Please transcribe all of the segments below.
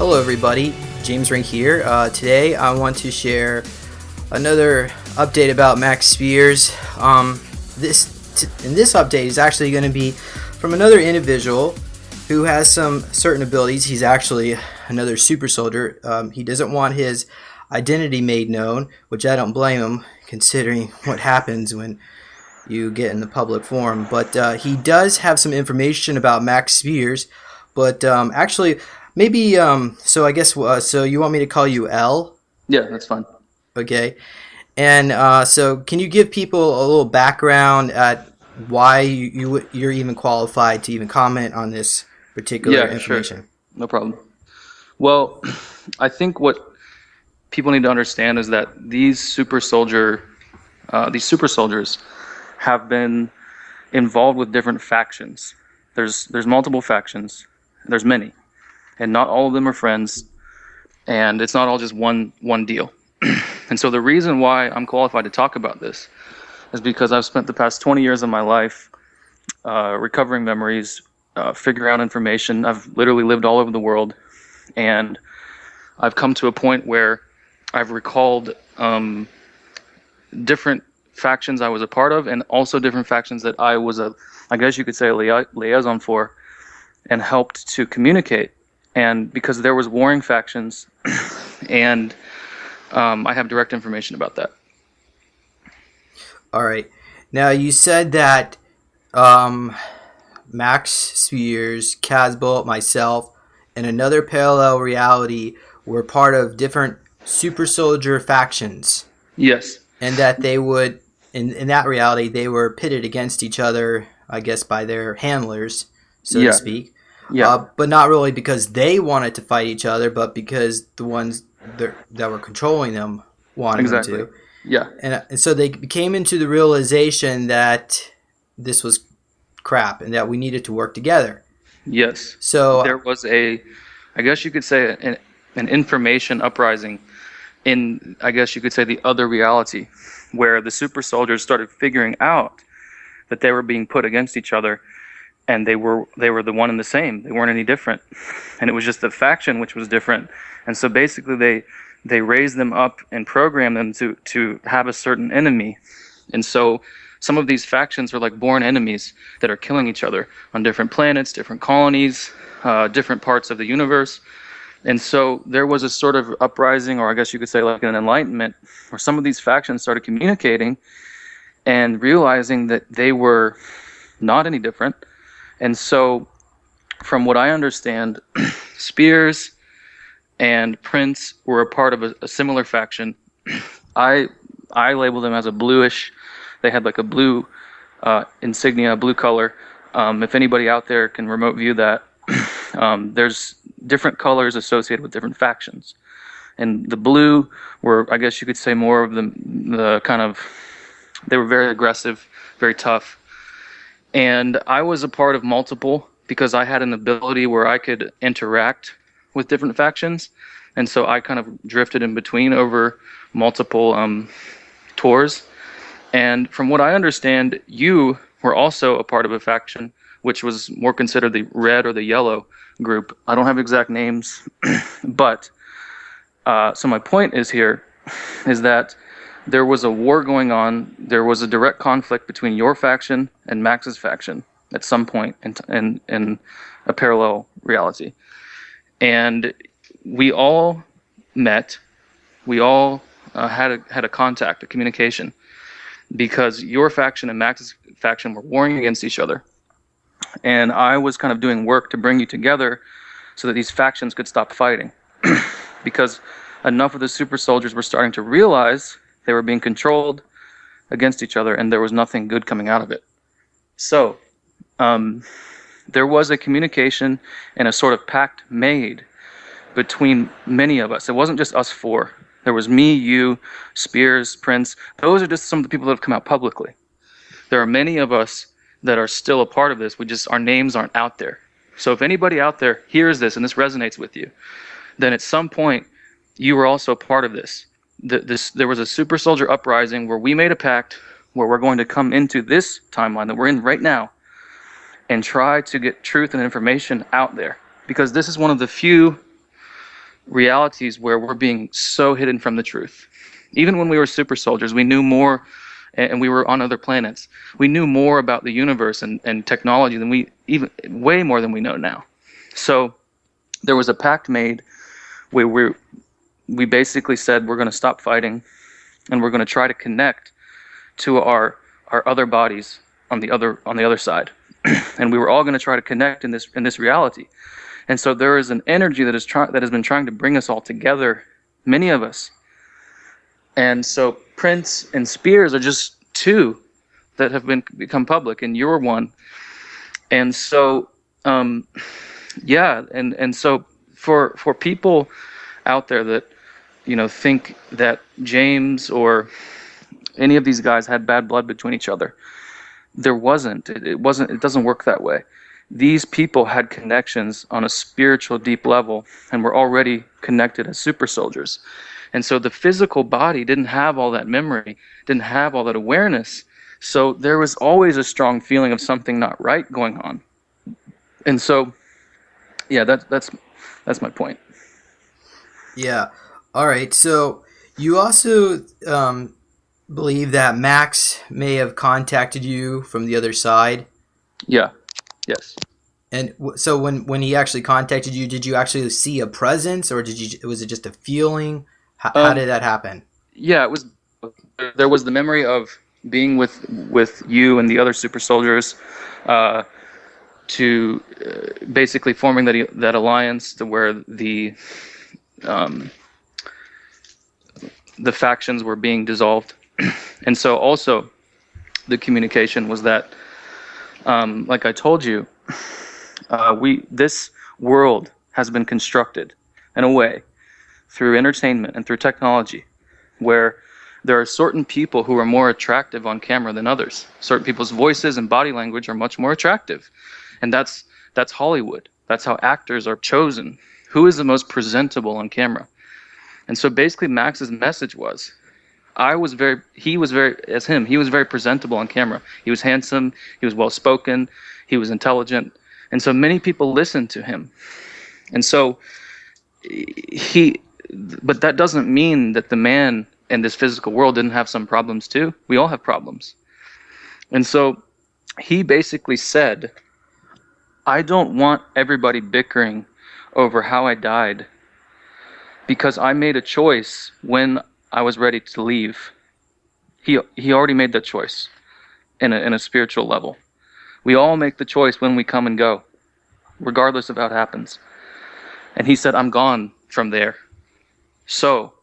Hello everybody, James Rink here. Today I want to share another update about Max Spiers. This update is actually going to be from another individual who has some certain abilities. He's actually another super soldier. He doesn't want his identity made known, which I don't blame him considering what happens when you get in the public forum. But he does have some information about Max Spiers. But actually, maybe, so I guess, so you want me to call you L? Yeah, that's fine. Okay. And so can you give people a little background at why you're even qualified to even comment on this particular information? Sure. No problem. Well, I think what people need to understand is that these super soldiers have been involved with different factions. There's multiple factions. There's many, and not all of them are friends, and it's not all just one deal. And so the reason why I'm qualified to talk about this is because I've spent the past 20 years of my life recovering memories, figuring out information. I've literally lived all over the world, and I've come to a point where I've recalled different factions I was a part of, and also different factions that I was I guess you could say, a liaison for, and helped to communicate. And because there was warring factions, and I have direct information about that. All right. Now, you said that Max Spiers, Casbolt, myself, and another parallel reality were part of different super soldier factions. Yes. And that they would, in that reality, they were pitted against each other, I guess, by their handlers, so to speak. Yeah. But not really because they wanted to fight each other, but because the ones that were controlling them wanted them to. Yeah. And so they came into the realization that this was crap and that we needed to work together. Yes. So there was I guess you could say, an information uprising in, I guess you could say, the other reality, where the super soldiers started figuring out that they were being put against each other, and they were the one and the same. They weren't any different, and it was just the faction which was different. And so basically they raised them up and programmed them to have a certain enemy. And so some of these factions are like born enemies that are killing each other on different planets, different colonies, different parts of the universe. And so there was a sort of uprising, or I guess you could say like an enlightenment, where some of these factions started communicating and realizing that they were not any different. And so from what I understand, Spiers and Prince were a part of a similar faction. I label them as a bluish. They had like a blue insignia, blue color. If anybody out there can remote view that, there's different colors associated with different factions. And the blue were, I guess you could say, more of the kind of, they were very aggressive, very tough. And I was a part of multiple because I had an ability where I could interact with different factions. And so I kind of drifted in between over multiple tours. And from what I understand, you were also a part of a faction which was more considered the red or the yellow group. I don't have exact names, but so my point is that there was a war going on. There was a direct conflict between your faction and Max's faction at some point in a parallel reality. And we all met. We all had a contact, a communication, because your faction and Max's faction were warring against each other. And I was kind of doing work to bring you together so that these factions could stop fighting. Because enough of the super soldiers were starting to realize they were being controlled against each other, and there was nothing good coming out of it. So there was a communication and a sort of pact made between many of us. It wasn't just us four. There was me, you, Spiers, Prince. Those are just some of the people that have come out publicly. There are many of us that are still a part of this. Our names aren't out there. So if anybody out there hears this and this resonates with you, then at some point you were also a part of this. There was a super soldier uprising where we made a pact where we're going to come into this timeline that we're in right now and try to get truth and information out there. Because this is one of the few realities where we're being so hidden from the truth. Even when we were super soldiers, we knew more, and we were on other planets. We knew more about the universe and technology than way more than we know now. So there was a pact made where we basically said we're going to stop fighting, and we're going to try to connect to our other bodies on the other side, and we were all going to try to connect in this reality. And so there is an energy that has been trying to bring us all together, many of us. And so Prince and Spiers are just two that have become public, and you're one. And so, yeah, and so for people out there that think that James or any of these guys had bad blood between each other, there wasn't. It wasn't. It doesn't work that way. These people had connections on a spiritual deep level and were already connected as super soldiers. And so the physical body didn't have all that memory, didn't have all that awareness. So there was always a strong feeling of something not right going on. And so, yeah, that's my point. Yeah. All right. So you also believe that Max may have contacted you from the other side. Yeah. Yes. And so when he actually contacted you, did you actually see a presence, or was it just a feeling? How Um, did that happen? yeah, it was. There was the memory of being with you and the other super soldiers, uh, to basically forming that alliance to where um, the factions were being dissolved. And so also the communication was that, like I told you, this world has been constructed in a way through entertainment and through technology where there are certain people who are more attractive on camera than others. Certain people's voices and body language are much more attractive. And that's Hollywood. That's how actors are chosen. Who is the most presentable on camera? And so basically Max's message was, he was very presentable on camera. He was handsome, he was well spoken, he was intelligent. And so many people listened to him. And so but that doesn't mean that the man in this physical world didn't have some problems too. We all have problems. And so he basically said, I don't want everybody bickering over how I died because I made a choice when I was ready to leave. He already made that choice in a spiritual level. We all make the choice when we come and go, regardless of how it happens. And he said, I'm gone from there. So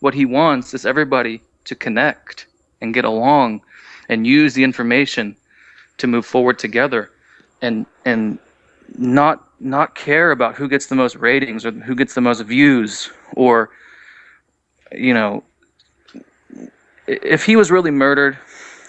what he wants is everybody to connect and get along and use the information to move forward together, and not care about who gets the most ratings or who gets the most views, or if he was really murdered,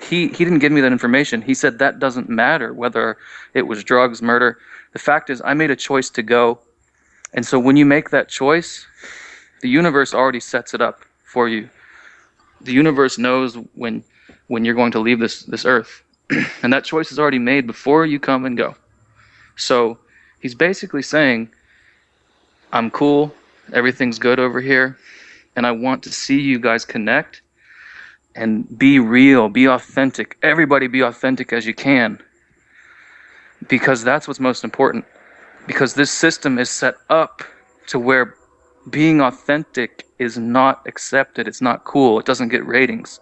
he didn't give me that information. He said that doesn't matter whether it was drugs, murder. The fact is I made a choice to go. And so when you make that choice, the universe already sets it up for you. The universe knows when you're going to leave this earth. And that choice is already made before you come and go. So he's basically saying, I'm cool, everything's good over here, and I want to see you guys connect and be real, be authentic. Everybody be authentic as you can, because that's what's most important. Because this system is set up to where being authentic is not accepted. It's not cool. It doesn't get ratings.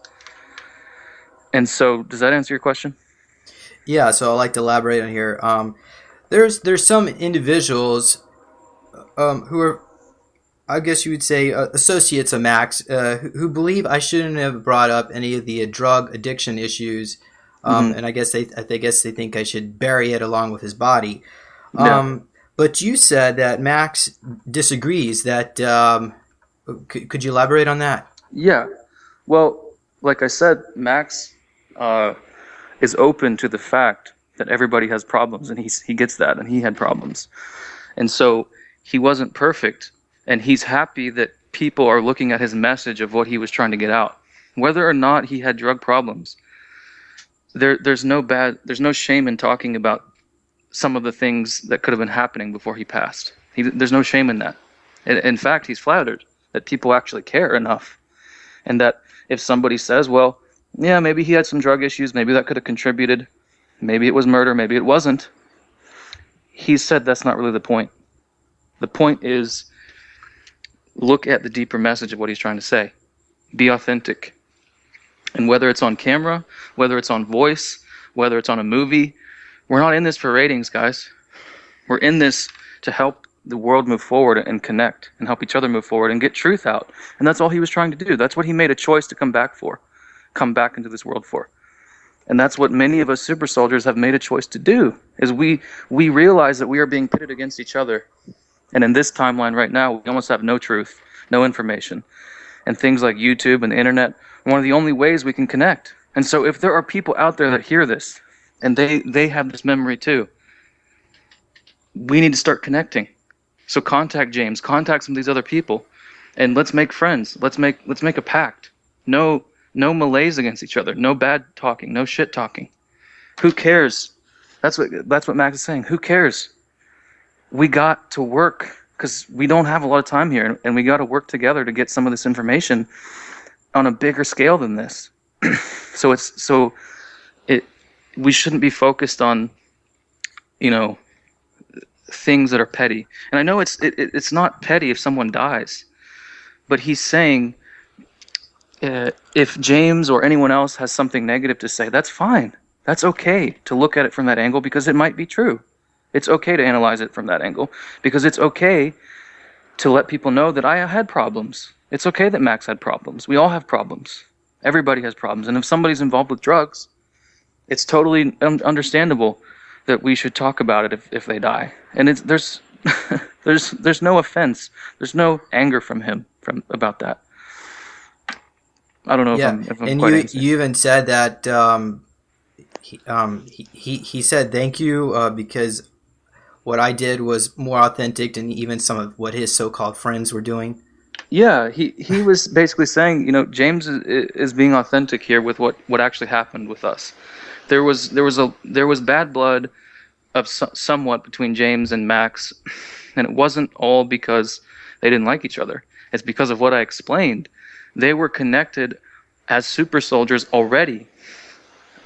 And so, does that answer your question? Yeah. So I'd like to elaborate on here. There's some individuals who are, I guess you would say, associates of Max, who believe I shouldn't have brought up any of the drug addiction issues, Mm-hmm. and I guess they think I should bury it along with his body. Yeah. But you said that Max disagrees. That could you elaborate on that? Yeah. Well, like I said, Max uh, is open to the fact that everybody has problems, and he gets that, and he had problems. And so he wasn't perfect, and he's happy that people are looking at his message of what he was trying to get out. Whether or not he had drug problems, there's no shame in talking about some of the things that could have been happening before he passed. There's no shame in that. In fact, he's flattered that people actually care enough, and that if somebody says, well, yeah, maybe he had some drug issues, maybe that could have contributed, maybe it was murder, maybe it wasn't, he said that's not really the point. The point is, look at the deeper message of what he's trying to say. Be authentic. And whether it's on camera, whether it's on voice, whether it's on a movie, we're not in this for ratings, guys. We're in this to help the world move forward and connect and help each other move forward and get truth out. And that's all he was trying to do. That's what he made a choice to come back for, come back into this world for. And that's what many of us super soldiers have made a choice to do, is we realize that we are being pitted against each other. And in this timeline right now, we almost have no truth, no information. And things like YouTube and the internet are one of the only ways we can connect. And so if there are people out there that hear this, and they have this memory too, we need to start connecting. So contact James, contact some of these other people, and let's make friends. Let's make a pact. No malaise against each other. No bad talking. No shit talking. Who cares? That's what Max is saying. Who cares? We got to work, because we don't have a lot of time here, and we got to work together to get some of this information on a bigger scale than this. We shouldn't be focused on, things that are petty. And I know it's not petty if someone dies, but he's saying, if James or anyone else has something negative to say, that's fine. That's okay to look at it from that angle, because it might be true. It's okay to analyze it from that angle, because it's okay to let people know that I had problems. It's okay that Max had problems. We all have problems. Everybody has problems. And if somebody's involved with drugs, it's totally understandable that we should talk about it if they die. And there's there's no offense. There's no anger from him about that. I don't know if I'm and quite you answering. you even said that he said thank you because what I did was more authentic than even some of what his so-called friends were doing. Yeah, he was basically saying, James is being authentic here with what actually happened with us. There was bad blood of somewhat between James and Max, and it wasn't all because they didn't like each other. It's because of what I explained. They were connected as super soldiers already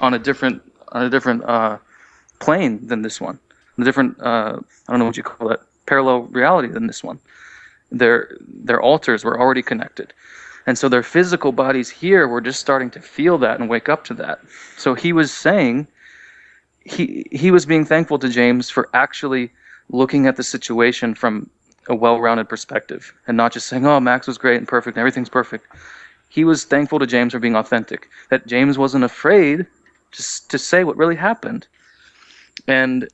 on a different plane than this one, a different I don't know what you call it, parallel reality than this one. Their alters were already connected, and so their physical bodies here were just starting to feel that and wake up to that. So he was saying he was being thankful to James for actually looking at the situation from a well-rounded perspective and not just saying, oh, Max was great and perfect and everything's perfect. He was thankful to James for being authentic, that James wasn't afraid to say what really happened. And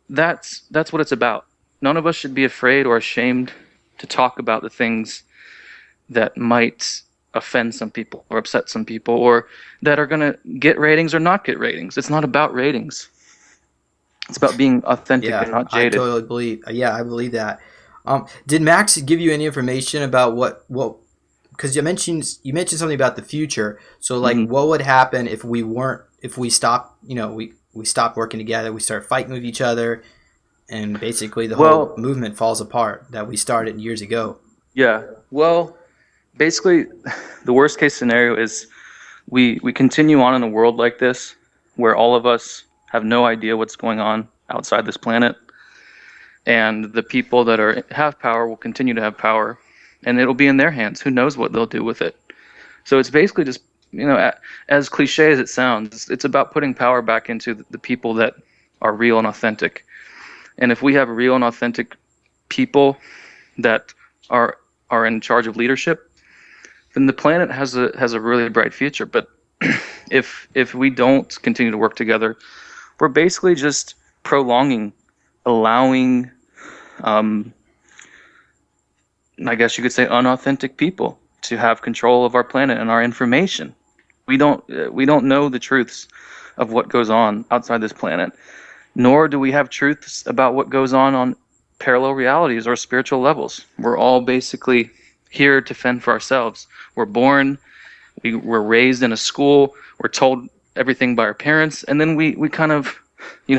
that's what it's about. None of us should be afraid or ashamed to talk about the things that might offend some people or upset some people, or that are going to get ratings or not get ratings. It's not about ratings. It's about being authentic and Yeah, not I jaded. totally believe. Yeah, I believe that. Did Max give you any information about what? Because you mentioned something about the future. So like, Hmm. what would happen if we stopped? We stopped working together. We start fighting with each other, and basically the whole Well, movement falls apart that we started years ago. yeah. Well, basically, the worst case scenario is we continue on in a world like this, where all of us have no idea what's going on outside this planet, and the people that have power will continue to have power, and it'll be in their hands. Who knows what they'll do with it? So it's basically just, as cliche as it sounds, it's about putting power back into the people that are real and authentic. And if we have real and authentic people that are in charge of leadership, then the planet has a really bright future. But if we don't continue to work together, we're basically just prolonging, allowing, um, I guess you could say, unauthentic people to have control of our planet and our information. We don't know the truths of what goes on outside this planet, nor do we have truths about what goes on parallel realities or spiritual levels. We're all basically here to fend for ourselves. We're born, we're raised in a school, we're told everything by our parents, and then we kind of,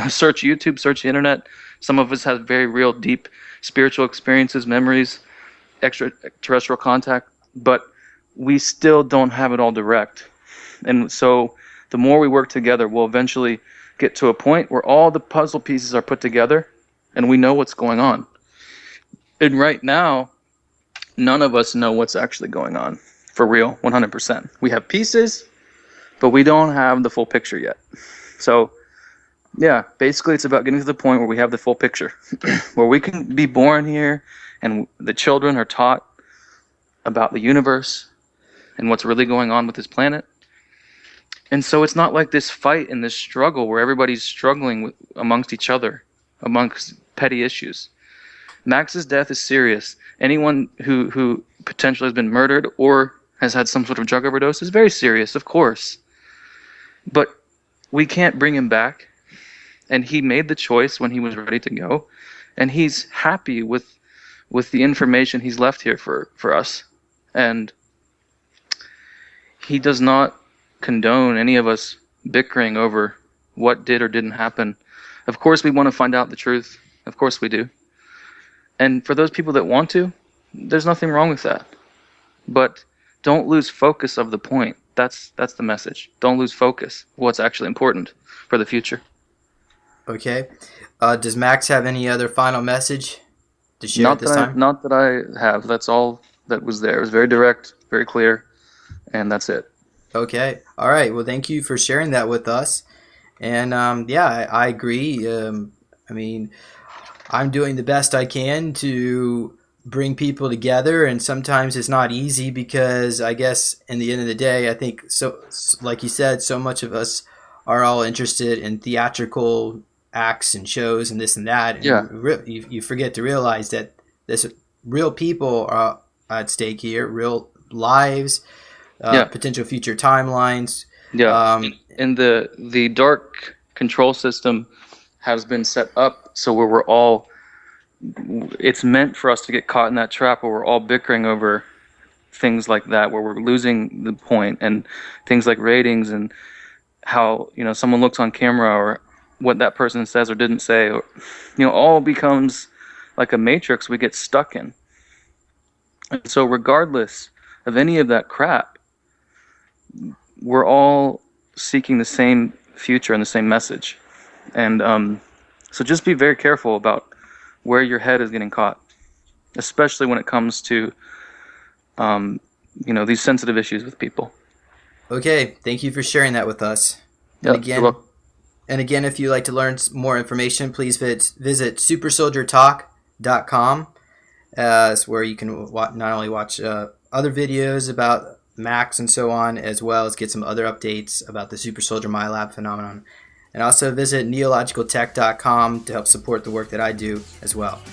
search YouTube, search the internet. Some of us have very real, deep spiritual experiences, memories, extraterrestrial contact, but we still don't have it all direct. And so the more we work together, we'll eventually get to a point where all the puzzle pieces are put together and we know what's going on. And right now, none of us know what's actually going on for real, 100%. We have pieces, but we don't have the full picture yet. So yeah, basically it's about getting to the point where we have the full picture, where we can be born here and the children are taught about the universe and what's really going on with this planet. And so it's not like this fight and this struggle where everybody's struggling amongst each other, amongst petty issues. Max's death is serious. Anyone who potentially has been murdered or has had some sort of drug overdose is very serious, of course. But we can't bring him back. And he made the choice when he was ready to go. And he's happy with the information he's left here for us. And he does not condone any of us bickering over what did or didn't happen. Of course we want to find out the truth. Of course we do. And for those people that want to, there's nothing wrong with that. But don't lose focus of the point. That's the message. Don't lose focus. What's actually important for the future. Okay. Does Max have any other final message to share at this time? Not that I have. That's all that was there. It was very direct, very clear, and that's it. Okay. All right. Well, thank you for sharing that with us. And yeah, I agree. I mean, I'm doing the best I can to bring people together, and sometimes it's not easy because I guess in the end of the day, I think so. Like you said, so much of us are all interested in theatrical acts and shows and this and that. And Yeah. You forget to realize that there's real people are at stake here, real lives, potential future timelines. Yeah. And the dark control system has been set up so where we're all, it's meant for us to get caught in that trap where we're all bickering over things like that, where we're losing the point, and things like ratings and how, someone looks on camera or what that person says or didn't say, or, all becomes like a matrix we get stuck in. And so regardless of any of that crap, we're all seeking the same future and the same message. And so just be very careful about where your head is getting caught, especially when it comes to these sensitive issues with people. Okay, thank you for sharing that with us. And again, if you'd like to learn more information, please visit supersoldiertalk.com. It's where you can not only watch other videos about Max and so on, as well as get some other updates about the Super Soldier Milab phenomenon. And also visit neologicaltech.com to help support the work that I do as well.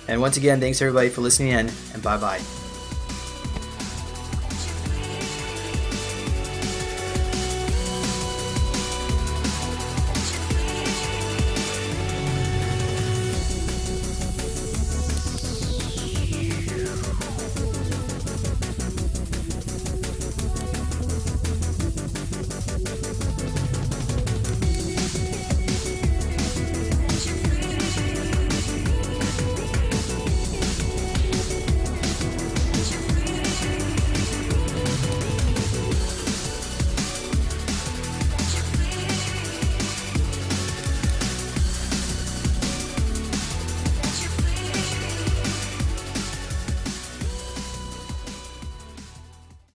And once again, thanks everybody for listening in, and bye-bye.